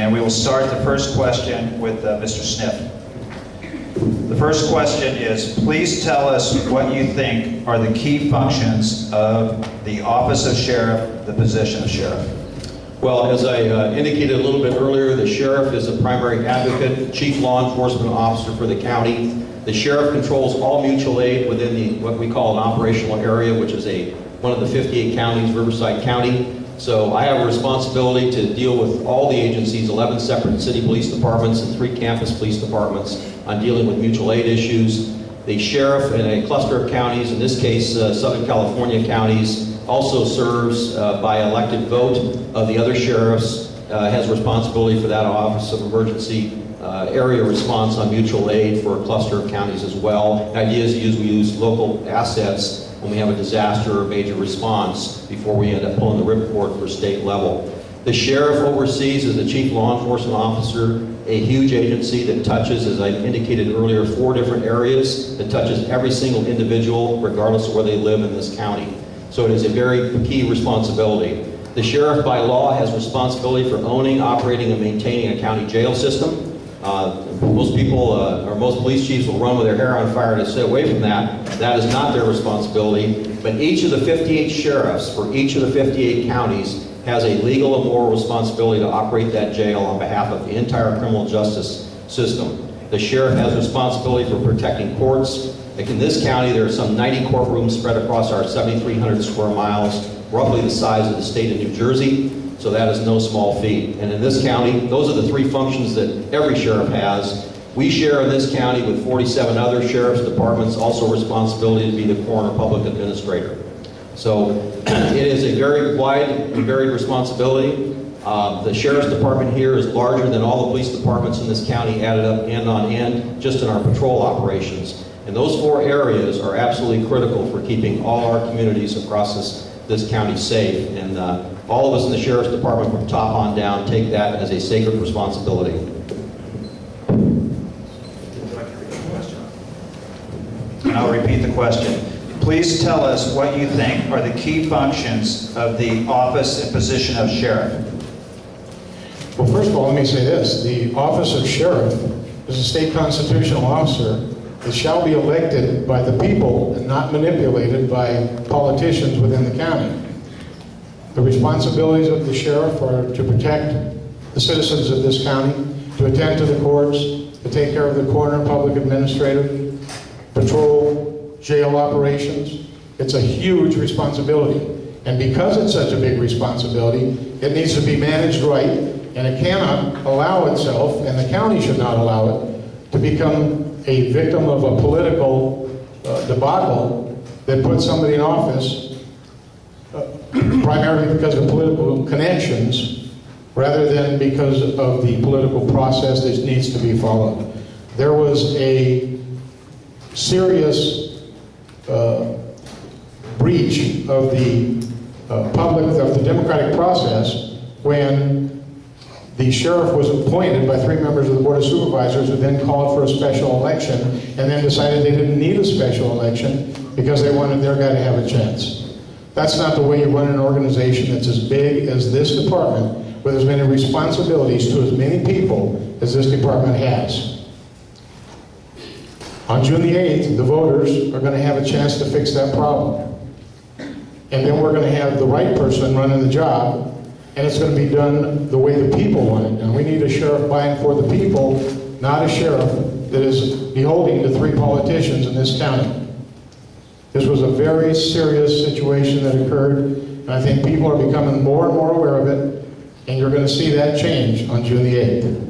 And we will start the first question with Mr. Sniff. The first question is, please tell us what you think are the key functions of the office of sheriff, the position of sheriff. Well, as I indicated a little bit earlier, the sheriff is a primary advocate, chief law enforcement officer for the county. The sheriff controls all mutual aid within what we call an operational area, which is one of the 58 counties, Riverside County. So I have a responsibility to deal with all the agencies, 11 separate city police departments and 3 campus police departments on dealing with mutual aid issues. The sheriff in a cluster of counties, in this case Southern California counties, also serves by elected vote of the other sheriffs, has responsibility for that Office of Emergency Area Response on mutual aid for a cluster of counties as well. The idea is we use local assets when we have a disaster or major response before we end up pulling the ripcord for state level. The sheriff oversees, as the chief law enforcement officer, a huge agency that touches, as I indicated earlier, 4 different areas that touches every single individual regardless of where they live in this county. So it is a very key responsibility. The sheriff by law has responsibility for owning, operating, and maintaining a county jail system. Most people or most police chiefs will run with their hair on fire to stay away from that. That is not their responsibility. But each of the 58 sheriffs for each of the 58 counties has a legal and moral responsibility to operate that jail on behalf of the entire criminal justice system. The sheriff has responsibility for protecting courts. Like in this county, there are some 90 courtrooms spread across our 7,300 square miles, roughly the size of the state of New Jersey. So that is no small feat. And in this county, those are the 3 functions that every sheriff has. We share in this county with 47 other sheriff's departments, also responsibility to be the coroner public administrator. So it is a very wide and varied responsibility. The sheriff's department here is larger than all the police departments in this county added up end on end, just in our patrol operations. And those 4 areas are absolutely critical for keeping all our communities across this county safe. And all of us in the sheriff's department from top on down take that as a sacred responsibility. And I'll repeat the question. Please tell us what you think are the key functions of the office and position of sheriff. Well, first of all, let me say this. The office of sheriff is a state constitutional officer that shall be elected by the people and not manipulated by politicians within the county. The responsibilities of the sheriff are to protect the citizens of this county, to attend to the courts, to take care of the coroner, public administrator, patrol, jail operations. It's a huge responsibility. And because it's such a big responsibility, it needs to be managed right, and it cannot allow itself, and the county should not allow it, to become a victim of a political debacle that puts somebody in office primarily because of political connections rather than because of the political process that needs to be followed. There was a serious breach of the democratic process when the sheriff was appointed by 3 members of the Board of Supervisors who then called for a special election and then decided they didn't need a special election because they wanted their guy to have a chance. That's not the way you run an organization that's as big as this department with as many responsibilities to as many people as this department has. On June the 8th, the voters are going to have a chance to fix that problem. And then we're going to have the right person running the job, and it's going to be done the way the people want it. And we need a sheriff by and for the people, not a sheriff that is beholden to 3 politicians in this county. This was a very serious situation that occurred, and I think people are becoming more and more aware of it, and you're going to see that change on June the 8th.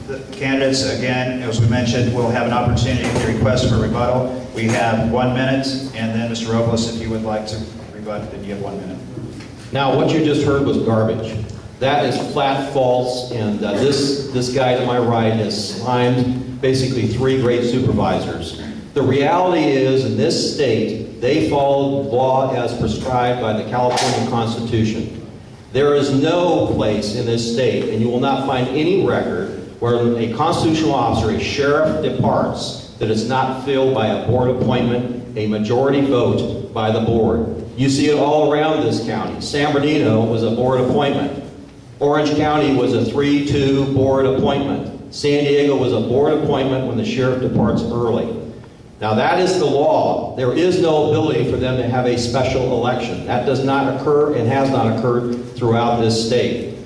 The candidates, again, as we mentioned, will have an opportunity to request for rebuttal. We have 1 minute, and then Mr. Robles, if you would like to rebut, then you have 1 minute. Now, what you just heard was garbage. That is flat false, and this guy to my right has slimed basically 3 great supervisors. The reality is, in this state, they follow the law as prescribed by the California Constitution. There is no place in this state, and you will not find any record, where a constitutional officer, a sheriff, departs that is not filled by a board appointment, a majority vote by the board. You see it all around this county. San Bernardino was a board appointment. Orange County was a 3-2 board appointment. San Diego was a board appointment when the sheriff departs early. Now that is the law. There is no ability for them to have a special election. That does not occur and has not occurred throughout this state.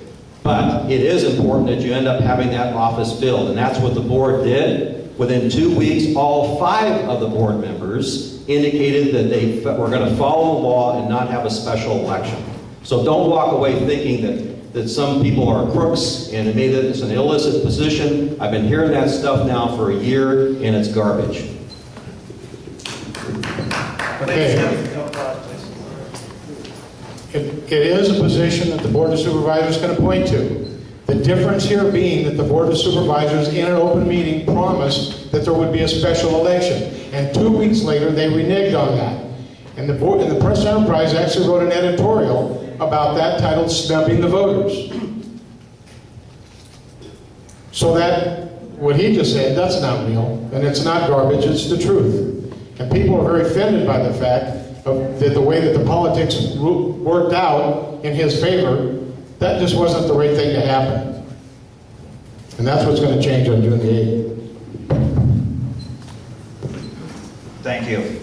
But it is important that you end up having that office filled, and that's what the board did. Within 2 weeks, all 5 of the board members indicated that they were going to follow the law and not have a special election. So don't walk away thinking that some people are crooks and it made it as an illicit position. I've been hearing that stuff now for a year, and it's garbage. Okay. It is a position that the Board of Supervisors can appoint to. The difference here being that the Board of Supervisors in an open meeting promised that there would be a special election. And 2 weeks later, they reneged on that. And the board, and the Press Enterprise actually wrote an editorial about that titled "Snubbing the Voters." So that, what he just said, that's not real, and it's not garbage, it's the truth. And people are very offended by the fact of the way that the politics worked out in his favor. That just wasn't the right thing to happen. And that's what's going to change on June the 8th. Thank you.